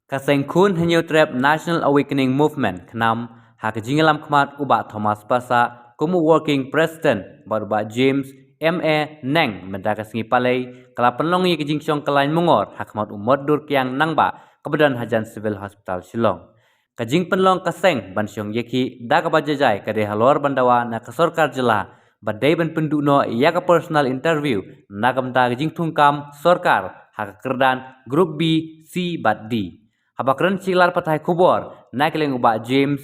Kaseng kun hanyo trap National Awakening Movement knam hak jingalam khmat uba Thomas Pasa kumu working president baruba James M.A. Neng mendakas ngi palai kala penlong ye kejingsyong kelain mungor hakmat umot dur kiang nangba kebedan hajan civil hospital Shillong. Kajing penlong kaseng bansyong yeki da kabajajai kade halor bandawa na kasorkar jela badai ban penduno ya ka personal interview na kamta kajing tungkam sorkar hak kerdan grup B, C, bat D. Habakran silar patai kubor nakeleng uba James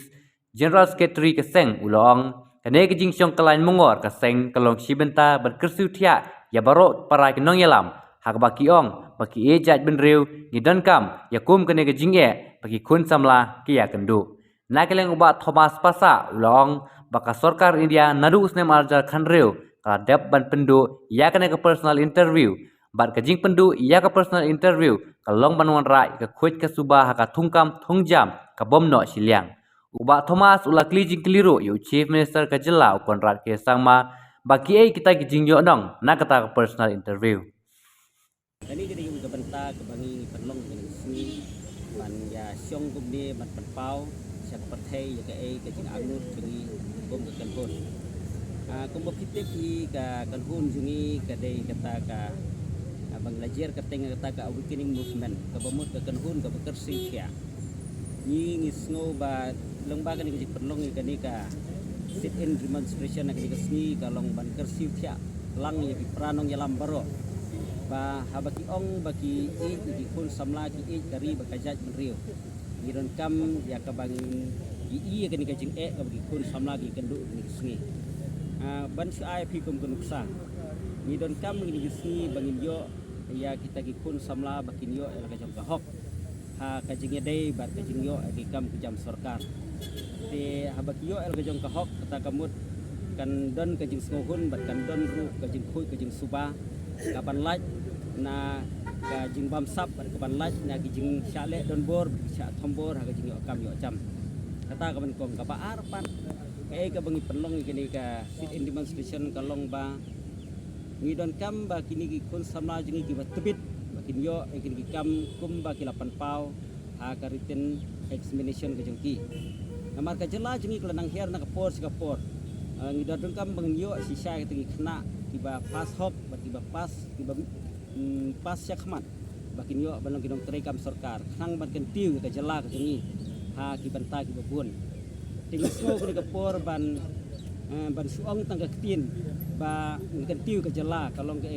General Secretary kaseng ulong kane kejing syong kelain mungor kaseng kelong sibenta berkersiu tia ya barok parai kenong yalam hak baki ong baki ejat benriu ngidan kam yakum kane kejing bagi kun samla kia kendu nakeleng uba Thomas Pasa ulong baka sorkar India nadu usnem arjar khanriu kala dep ban pendu ya kane ke personal interview bat kajing pendu ia ke personal interview kalong banuan rai ke kuit ke subah haka tungkam tungjam ke bomno siliang uba Thomas ula klijing keliru yu chief minister ke jela ukon rat ke sangma baki kita kejing yo nong na kata ke personal interview Kani kini ke benta ke bangi penlong dengan sini ban ya syong gumni ban penpau syak perthai ya ke jing angut jungi bom ke kanhun kumbo pitip i ka kanhun jungi ka dei kata ka bang lajer kateng kata ka awakening movement ka bamut ka kanhun ka bekersi kya ni ngisngo ba lengba kani ke penlong kani ka sit in demonstration kani ka sni ka long ban kersi kya lang ya ki pranong yalam baro ba habaki ong baki di kun samla ki kari bakajat menriu giron kam ya ka bangin i kani ka jing ka bagi kun samla ki kendu ni sni ban su ai pi kum kunuksa ni don kam ni sni bangin yo ya kita ki kun samla bakin yo el ka jam ka hok ha ka jing dei bat ka jing yo ki kam ku jam sarkar te habaki yo el ka jam ka hok kata kamut kan don ka jing smohun bat kan don ru ka jing khoi ka jing suba kapan laj na ka jing bamsap kapan laj na ki jing syale don bor sya thombor ha ka jing yo kam yo jam kata kapan kong ka ba arpan ka bangi penlong kini ka sit in demonstration kalong ba ngidon kam ba kini ki kun samla jingi ki batbit bakin yo kini ki kam kum ba ki lapan pau ha ka written examination ka jengki namar ka jela jingi kelanang her na ka por Singapore ngidon kam bang yo si syai ki kena tiba pas hop tiba pas tiba pas syakmat bakin yo balong kidong terekam sarkar khang ban kentiu ka jela ka jingi ha ki banta ki babun tinggal semua kini ka por ban suong tangga ketin ba ngentiu ke jela kalong ke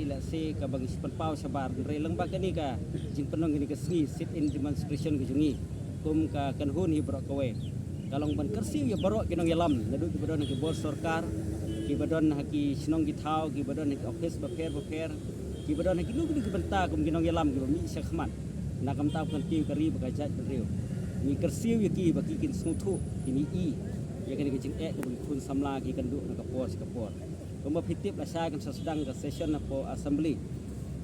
la se ka bagi penpau sabar releng ba kani ka jing penong kini ke sni sit in demonstration ke jungi kum ka kanhun hi bro kowe kalong ban kersi ya baro kinong yalam nadu ki badon ki bor sarkar ki badon haki sinong ki thau ki badon ki office ba pher ki badon haki lu ki benta kum kinong yalam ki mi sakhmat na kam tau kan tiu kari ba jat riu ni kersi ya ki ba ki kin snuthu kini i ya kini ke jing ki kun samla ki kan du na ka por Kumba pitip la siya kan sedang ke session na po assembly.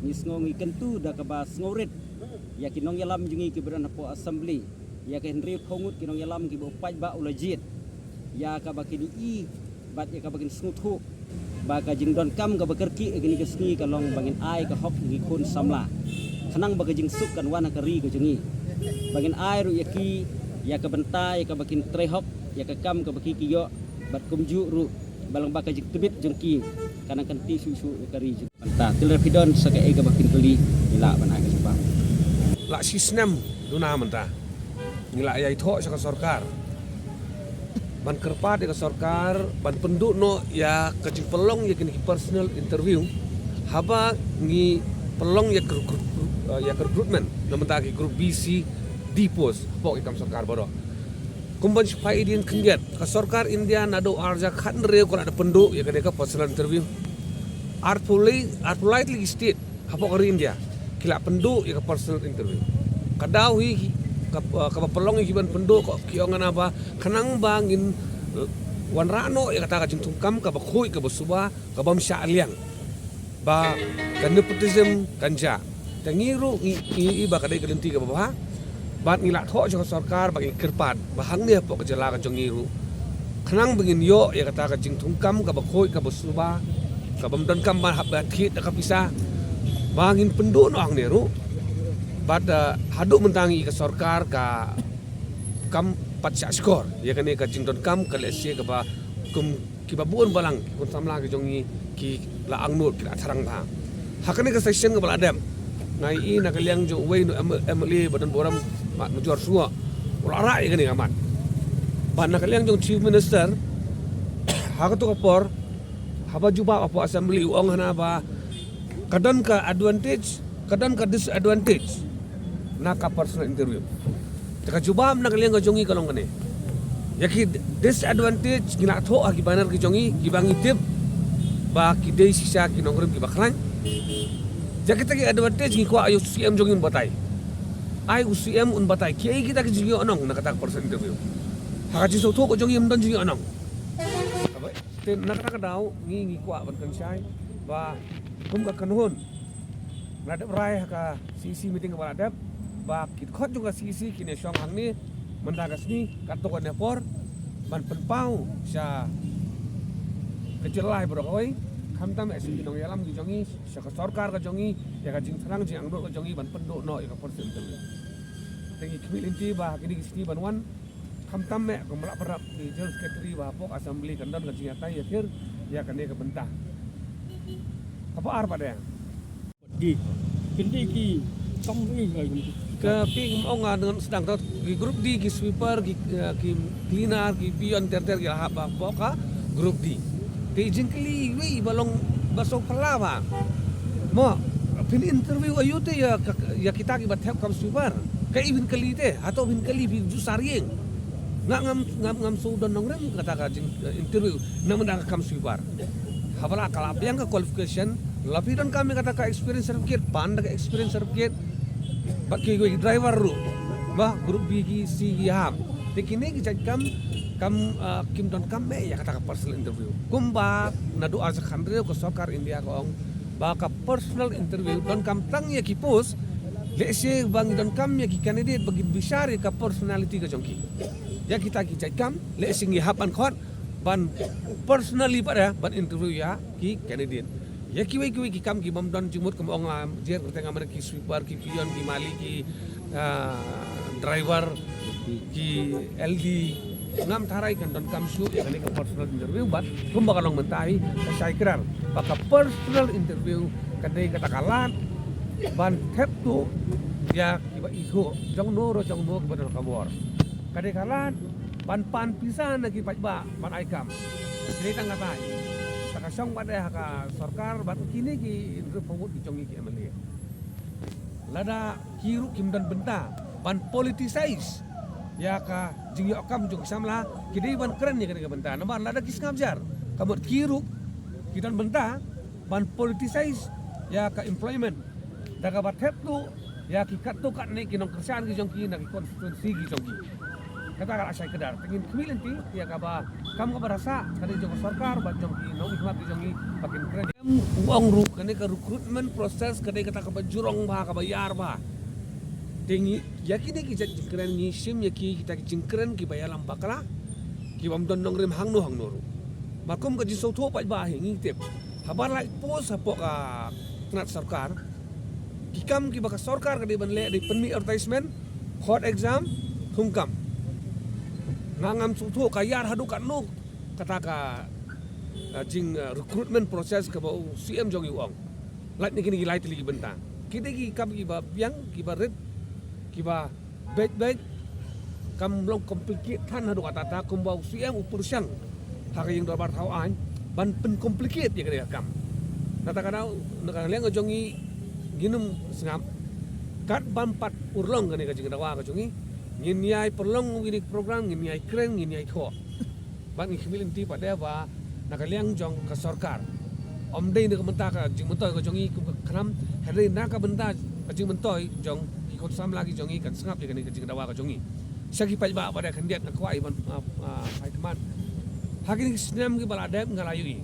Ni ngi kentu da ka ba ngorit. Ya kinong yalam jungi ki beran po assembly. Ya ka henry pongut kinong yalam ki bo paj ba ulajit. Ya ka ba kini i bat ya ka ba kin snuthu. Ba ka jing don kam ka ba kerki kini ke sngi ka long bangin ai ka hok ngi kun samla. Kanang ba ka jing suk kan wana ka ri ka jungi. Bangin ai ru ya ki ya ka benta ya ka ba kin trehok ya ka kam ka ba ki yo bat kumju ru balang baka jik tebit jengki kanang kanti susu kari jik panta telepidon saka ega bakin keli ila ban aga sebab la sistem duna menta ngila yai tho saka sarkar ban kerpa de sarkar ban penduk no ya kecing pelong ya kini personal interview haba ngi pelong ya recruitment namenta ki grup BC D post pok ikam sarkar bodo kumban supaya idin kengiat ka sarkar India nado arja khan re ko ada penduk ya kadeka personal interview art politely state hapo ka India kila penduk ya ka personal interview kadawi ka pelong iban penduk ko kiongan apa kanang bangin wan rano ya kata ka jingtung kam ka bakhui ka basuba ka bam syaliang ba kan nepotism kanja tangiru i ba kadai kelenti ka baba bat ngilak tho jo sarkar bagi kerpat bahang dia pok jela ka jongiru khanang bengin yo ya kata ka jing thungkam ka bakhoi ka basuba ka bamdan kam ban hab thit ka pisa bangin pendu no ang neru Bada haduk mentangi ke sorkar ka kam patsa skor ya kan ka jingdon kam ka lesi ka ba kum ki ba buon balang kun samla ki jongi ki la angnut ki atharang ba hakane ka session ka baladam ngai I na kaliang jo wei no emli badan boram mat mujor suwa ula ra ya kan amat ban na kaliang jong chief minister hakato ka por haba juba apa assembly uang hana ba kadang ka advantage kadang ka disadvantage na ka personal interview taka jubam na kaliang jongi kalong kane yaki disadvantage gina tho aki banar ki jongi gibangi tip ba ki dei sisa ki nongrim ki bakran jaki taki advantage ki ko ayo CM jongi batai ai UCM un batai ki ai kita ki jongi onong na kata personal interview haka ji so tho ko jongi mdan jongi onong abai te na kata dau ngi kwa ban kan sai ba kum ka kanhun nadap rai haka CC meeting ka adap ba kit khot juga sisi kini syong hang ni mendagas ni katokan nepor ban penpau sya kejelai berokoi kamtam esu kinong yalam ki jongi sya ka sarkar ka jongi ya ka jing tharang jing angdo ka jongi ban penduk no ya ka persen tu tengi kmil inti ba kini kisni ban wan kamtam me ko melak perap di jel secretary ba pok assembly kandan ka jing atai ya kir ya kan ka bentah apa ar pada di kini ki xong cái người ke ping onga dengan sedang tot di grup D ki sweeper ki cleaner ki pion ter ki haba boka grup D ti jingkli wi balong basong palawa mo pin interview ayu te ya kita ki bathap kam sweeper kai bin kali te atau bin kali bi jusarieng ngam so don nongrem kata ka interview namun dak kam sweeper habala kalap yang ke qualification lapi don kami kata ka experience certificate pan ka experience certificate bagi gue driver ru bah grup B ki C ki ham tekine ki kam kim don kam me ya kata ka personal interview kumba na doa sekandre ko sokar India ko ong ba ka personal interview don kam tang ya ki post lese bang don kam ya ki candidate bagi bisari ka personality ka jongki ya kita ki kam lese ngi hapan khot ban personally pada ban interview ya ki candidate ya kiwi ki kam ki bamdon jumut ke ong jer tengah mereka ki sweeper ki pion ki mali ki driver ki LD ngam tharai kan don kam su ya kan ke personal interview bat kum bakalong mentai saya kira baka personal interview kadai kata kalat ban thep tu ya ki ba iho jong no ro jong mo ke kabor kadai kalat pan pisan lagi ba pan aikam ini tang katai kasong pada haka sarkar bat kini ki repomot ki jongi ki amali lada kiru kim dan benta ban politicize ya ka jingi okam jong samla kidai ban keren ya ka benta namar lada kis ngabjar kamot kiru kidan benta ban politicize ya ka employment daga bat hep tu ya ki kat tu kat ne ki nong kerjaan ki jongki na ki konstituensi ki jongki kata kala asai kedar tengin kemilenti ya kaba kam ka berasa kali jong sarkar bat jongki no ikmat ki jongi pakin keren uang ru kene ka recruitment proses kade kata ka jurong ba ka bayar ba tengi yakini ki keren ni sim yaki kita ki jingkeren ki bayalam bakala ki bam don nong rem hang no makom ka jiso tho pa ba hingi tip habar lai pos hapo ka knat sarkar ki kam ki baka sarkar kade ban le di penmi advertisement hot exam thungkam ngam sutu kayar hadu kan no kata ka jing recruitment process ka bau CM jongi uang lat ni kini light lagi bentang kita ki kam ki ba yang ki ba red ki ba baik kam belum komplikit tan hadu kata ta kum bau CM upursyang hak yang dorbar tau an ban pen komplikit ya kada kam kata kana nak leng jongi ginum singam kat ban pat urlong kani ka jing dawa ka jongi nginiai perlong gini program nginiai keren nginiai tho ban ngimilin ti pada ba nakaliang jong ka sarkar om dei ne menta ka jing mentoy ka jongi kram hari na ka benta ka jing mentoy jong ikut sam lagi jongi kan sengap ya ka jing dawa ka jongi sagi pa ba pada kandiat na kwai ban hai teman hakini snam ki baladem ngalayu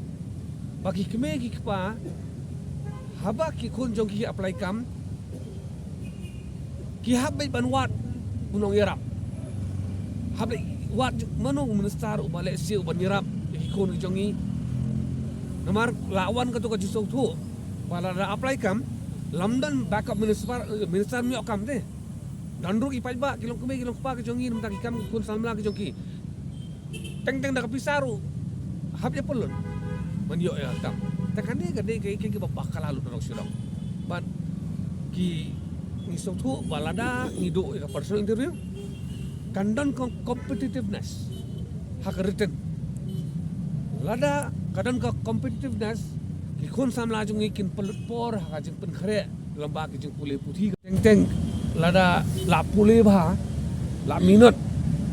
bagi keme ki pa haba ki kun jong ki apply kam ki habbe ban wat unong yarap hablek wat mano ministar ubale siu ban yarap ikon jongi namar lawan ka to ka jusong tu wala da apply kam London backup minister mi okam deh. Dandruk ipai ba kilong keme kilong pa ke jongi mentang ikam kun salmla ke jongi. Teng dak pisaru. Hab ya pelun. Man yo ya kam. Tekan dia gede ke bapak kalalu dorong sidong. Ban ki ngisok tu balada ngido ka personal interview. Kandon competitiveness. Hak written. Lada kadang ka competitiveness ki kun samla jungi kin pelut por hak jing pen khre lomba ki jing pule puthi teng lada la pule ba la minut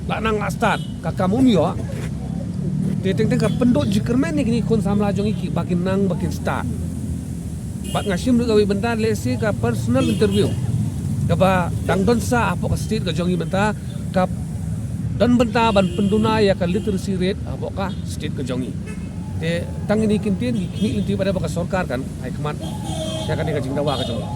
la nang la start ka kamun yo te teng ka penduk jikermen ni kun samla jungi ki bakin nang bakin start bak ngasim du gawi bentar lesi ka personal interview ka ba dang don sa apo ka state ka jongi bentar ka dan bentar ban penduna ya ka literacy rate apo ka state ka jongi te tang ini kintin kini inti pada baka sorkar kan ai kemat ya kan dia jing dawa ka jongi